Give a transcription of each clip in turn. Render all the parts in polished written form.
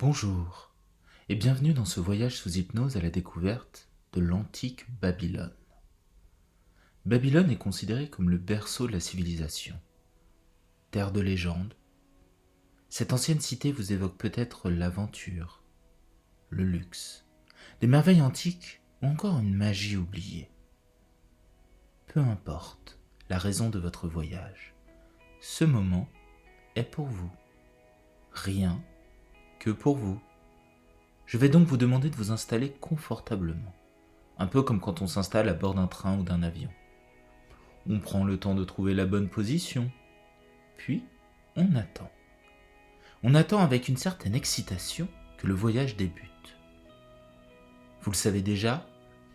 Bonjour et bienvenue dans ce voyage sous hypnose à la découverte de l'antique Babylone. Babylone est considérée comme le berceau de la civilisation. Terre de légende, cette ancienne cité vous évoque peut-être l'aventure, le luxe, des merveilles antiques ou encore une magie oubliée. Peu importe la raison de votre voyage, ce moment est pour vous. Rien que pour vous. Je vais donc vous demander de vous installer confortablement, un peu comme quand on s'installe à bord d'un train ou d'un avion. On prend le temps de trouver la bonne position, puis on attend. On attend avec une certaine excitation que le voyage débute. Vous le savez déjà,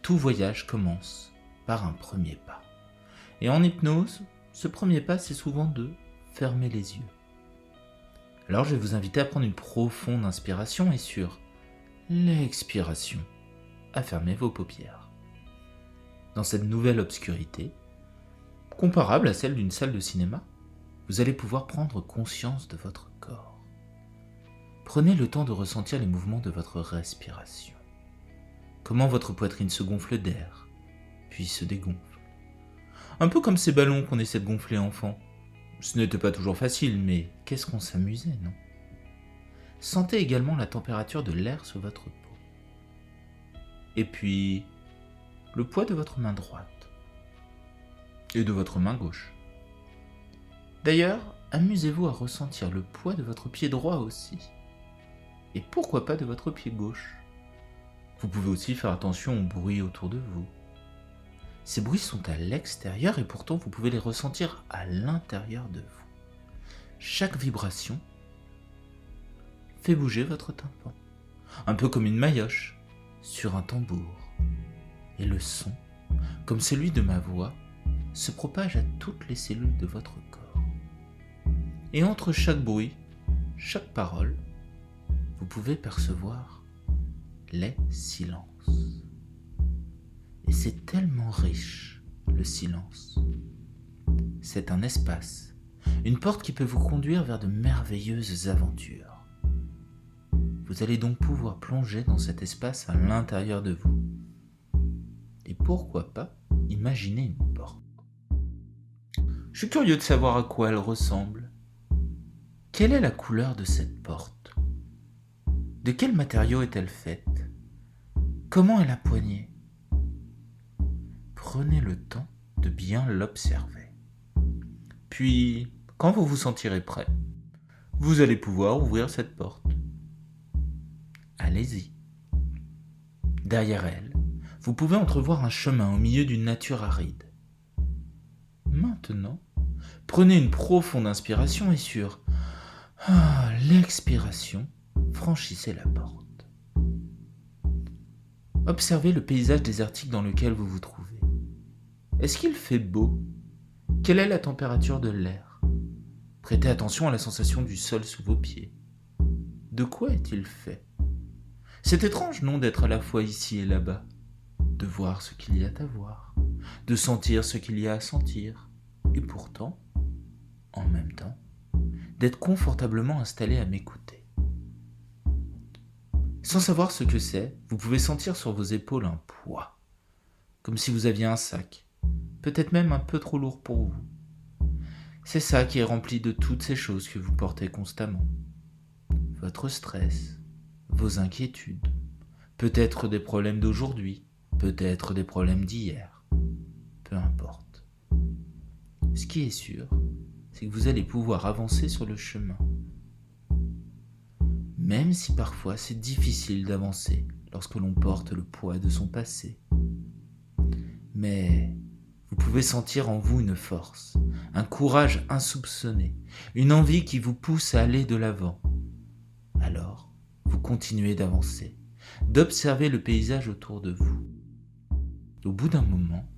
tout voyage commence par un premier pas. Et en hypnose, ce premier pas, c'est souvent de fermer les yeux. Alors je vais vous inviter à prendre une profonde inspiration et sur l'expiration, à fermer vos paupières. Dans cette nouvelle obscurité, comparable à celle d'une salle de cinéma, vous allez pouvoir prendre conscience de votre corps. Prenez le temps de ressentir les mouvements de votre respiration. Comment votre poitrine se gonfle d'air, puis se dégonfle. Un peu comme ces ballons qu'on essaie de gonfler enfant. Ce n'était pas toujours facile, mais qu'est-ce qu'on s'amusait, non ? Sentez également la température de l'air sur votre peau. Et puis, le poids de votre main droite. Et de votre main gauche. D'ailleurs, amusez-vous à ressentir le poids de votre pied droit aussi. Et pourquoi pas de votre pied gauche ? Vous pouvez aussi faire attention aux bruits autour de vous. Ces bruits sont à l'extérieur et pourtant vous pouvez les ressentir à l'intérieur de vous. Chaque vibration fait bouger votre tympan, un peu comme une maillotche sur un tambour. Et le son, comme celui de ma voix, se propage à toutes les cellules de votre corps. Et entre chaque bruit, chaque parole, vous pouvez percevoir les silences. Et c'est tellement riche, le silence. C'est un espace, une porte qui peut vous conduire vers de merveilleuses aventures. Vous allez donc pouvoir plonger dans cet espace à l'intérieur de vous. Et pourquoi pas imaginer une porte. Je suis curieux de savoir à quoi elle ressemble. Quelle est la couleur de cette porte ? De quel matériau est-elle faite ? Comment est la poignée ? Prenez le temps de bien l'observer. Puis, quand vous vous sentirez prêt, vous allez pouvoir ouvrir cette porte. Allez-y. Derrière elle, vous pouvez entrevoir un chemin au milieu d'une nature aride. Maintenant, prenez une profonde inspiration et sur l'expiration, franchissez la porte. Observez le paysage désertique dans lequel vous vous trouvez. Est-ce qu'il fait beau ? Quelle est la température de l'air ? Prêtez attention à la sensation du sol sous vos pieds. De quoi est-il fait ? C'est étrange, non, d'être à la fois ici et là-bas, de voir ce qu'il y a à voir, de sentir ce qu'il y a à sentir, et pourtant, en même temps, d'être confortablement installé à m'écouter. Sans savoir ce que c'est, vous pouvez sentir sur vos épaules un poids, comme si vous aviez un sac, peut-être même un peu trop lourd pour vous. C'est ça qui est rempli de toutes ces choses que vous portez constamment. Votre stress, vos inquiétudes, peut-être des problèmes d'aujourd'hui, peut-être des problèmes d'hier, peu importe. Ce qui est sûr, c'est que vous allez pouvoir avancer sur le chemin. Même si parfois c'est difficile d'avancer lorsque l'on porte le poids de son passé. Mais vous pouvez sentir en vous une force, un courage insoupçonné, une envie qui vous pousse à aller de l'avant. Alors, vous continuez d'avancer, d'observer le paysage autour de vous. Au bout d'un moment,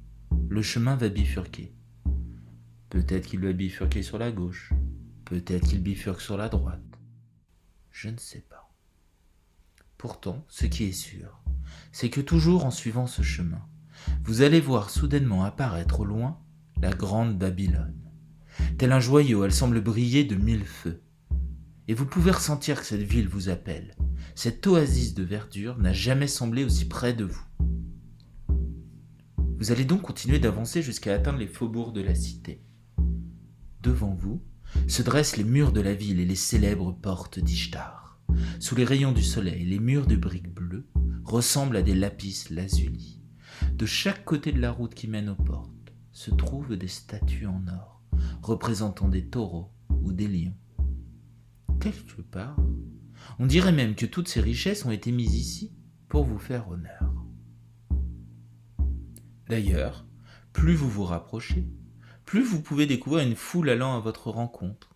le chemin va bifurquer. Peut-être qu'il va bifurquer sur la gauche, peut-être qu'il bifurque sur la droite. Je ne sais pas. Pourtant, ce qui est sûr, c'est que toujours en suivant ce chemin, vous allez voir soudainement apparaître au loin la grande Babylone. Tel un joyau, elle semble briller de mille feux. Et vous pouvez ressentir que cette ville vous appelle, Cette oasis de verdure n'a jamais semblé aussi près de vous. Vous allez donc continuer d'avancer jusqu'à atteindre les faubourgs de la cité. Devant vous se dressent les murs de la ville et les célèbres portes d'Ishtar. Sous les rayons du soleil, les murs de briques bleues ressemblent à des lapis lazuli. De chaque côté de la route qui mène aux portes se trouvent des statues en or, représentant des taureaux ou des lions. Quelque part, on dirait même que toutes ces richesses ont été mises ici pour vous faire honneur. D'ailleurs, plus vous vous rapprochez, plus vous pouvez découvrir une foule allant à votre rencontre.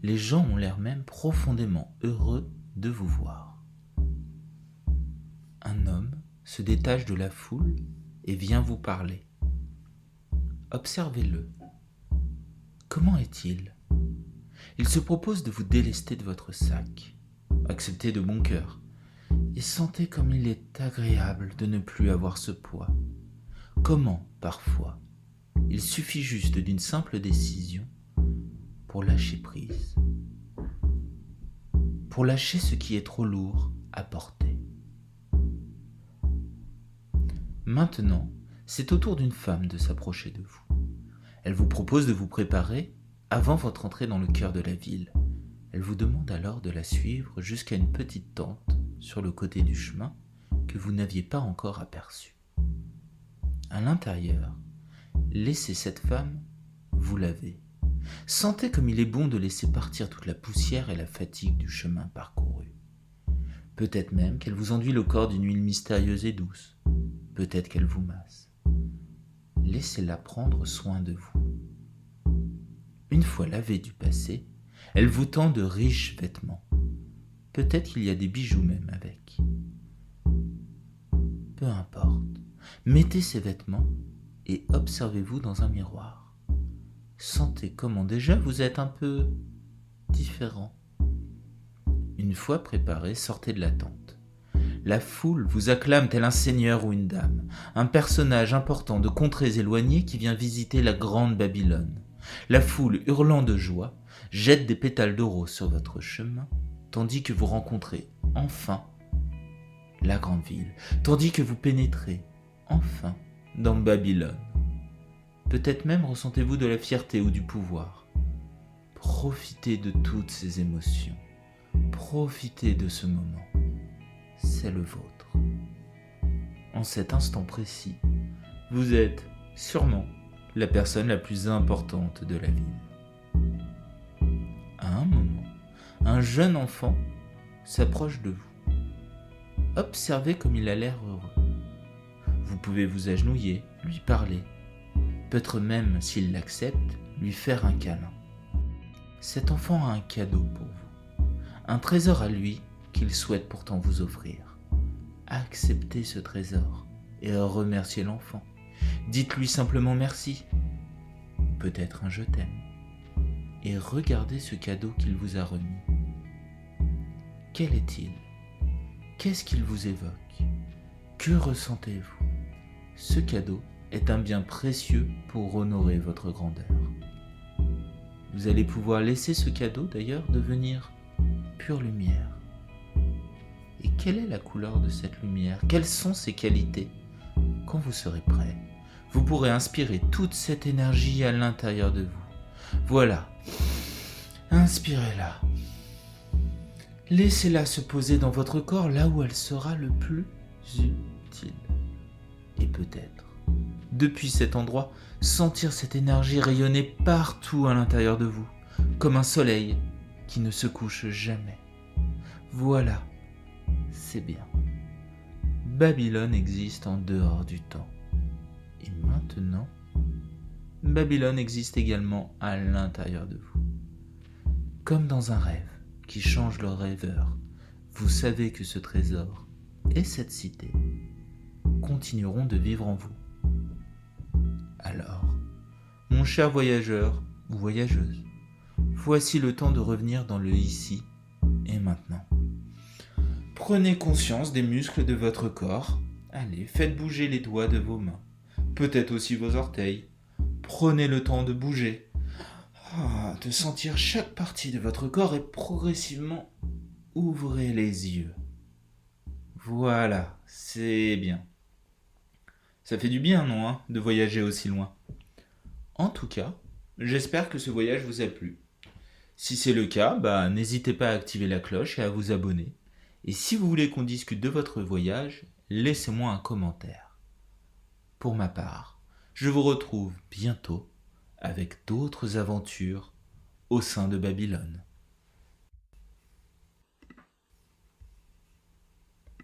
Les gens ont l'air même profondément heureux de vous voir. Un homme se détache de la foule et vient vous parler. Observez-le. Comment est-il ? Il se propose de vous délester de votre sac. Acceptez de bon cœur et sentez comme il est agréable de ne plus avoir ce poids. Comment, parfois, il suffit juste d'une simple décision pour lâcher prise. Pour lâcher ce qui est trop lourd à porter. Maintenant, c'est au tour d'une femme de s'approcher de vous. Elle vous propose de vous préparer avant votre entrée dans le cœur de la ville. Elle vous demande alors de la suivre jusqu'à une petite tente sur le côté du chemin que vous n'aviez pas encore aperçue. À l'intérieur, laissez cette femme vous laver. Sentez comme il est bon de laisser partir toute la poussière et la fatigue du chemin parcouru. Peut-être même qu'elle vous enduit le corps d'une huile mystérieuse et douce. Peut-être qu'elle vous masse. Laissez-la prendre soin de vous. Une fois lavée du passé, elle vous tend de riches vêtements. Peut-être qu'il y a des bijoux même avec. Peu importe. Mettez ces vêtements et observez-vous dans un miroir. Sentez comment déjà vous êtes un peu différent. Une fois préparé, sortez de la tente. La foule vous acclame tel un seigneur ou une dame, un personnage important de contrées éloignées qui vient visiter la grande Babylone. La foule, hurlant de joie, jette des pétales de rose sur votre chemin, tandis que vous rencontrez enfin la grande ville, tandis que vous pénétrez enfin dans Babylone. Peut-être même ressentez-vous de la fierté ou du pouvoir. Profitez de toutes ces émotions. Profitez de ce moment. C'est le vôtre. En cet instant précis, vous êtes sûrement la personne la plus importante de la ville. À un moment, un jeune enfant s'approche de vous. Observez comme il a l'air heureux. Vous pouvez vous agenouiller, lui parler. Peut-être même, s'il l'accepte, lui faire un câlin. Cet enfant a un cadeau pour vous. Un trésor à lui qu'il souhaite pourtant vous offrir. Acceptez ce trésor et remerciez l'enfant. Dites-lui simplement merci. Peut-être un je t'aime. Et regardez ce cadeau qu'il vous a remis. Quel est-il ? Qu'est-ce qu'il vous évoque ? Que ressentez-vous ? Ce cadeau est un bien précieux pour honorer votre grandeur. Vous allez pouvoir laisser ce cadeau d'ailleurs devenir pure lumière. Et quelle est la couleur de cette lumière ? Quelles sont ses qualités ? Quand vous serez prêt, vous pourrez inspirer toute cette énergie à l'intérieur de vous. Voilà, inspirez-la. Laissez-la se poser dans votre corps là où elle sera le plus utile. Et peut-être, depuis cet endroit, sentir cette énergie rayonner partout à l'intérieur de vous, comme un soleil qui ne se couche jamais. Voilà, c'est bien. Babylone existe en dehors du temps. Et maintenant, Babylone existe également à l'intérieur de vous. Comme dans un rêve qui change le rêveur, vous savez que ce trésor et cette cité continueront de vivre en vous. Alors, mon cher voyageur ou voyageuse, voici le temps de revenir dans le ici et maintenant. Prenez conscience des muscles de votre corps. Allez, faites bouger les doigts de vos mains, peut-être aussi vos orteils. Prenez le temps de bouger, de sentir chaque partie de votre corps et progressivement ouvrez les yeux. Voilà, c'est bien. Ça fait du bien, non, hein, de voyager aussi loin. En tout cas, j'espère que ce voyage vous a plu. Si c'est le cas, n'hésitez pas à activer la cloche et à vous abonner. Et si vous voulez qu'on discute de votre voyage, laissez-moi un commentaire. Pour ma part, je vous retrouve bientôt avec d'autres aventures au sein de Babylone.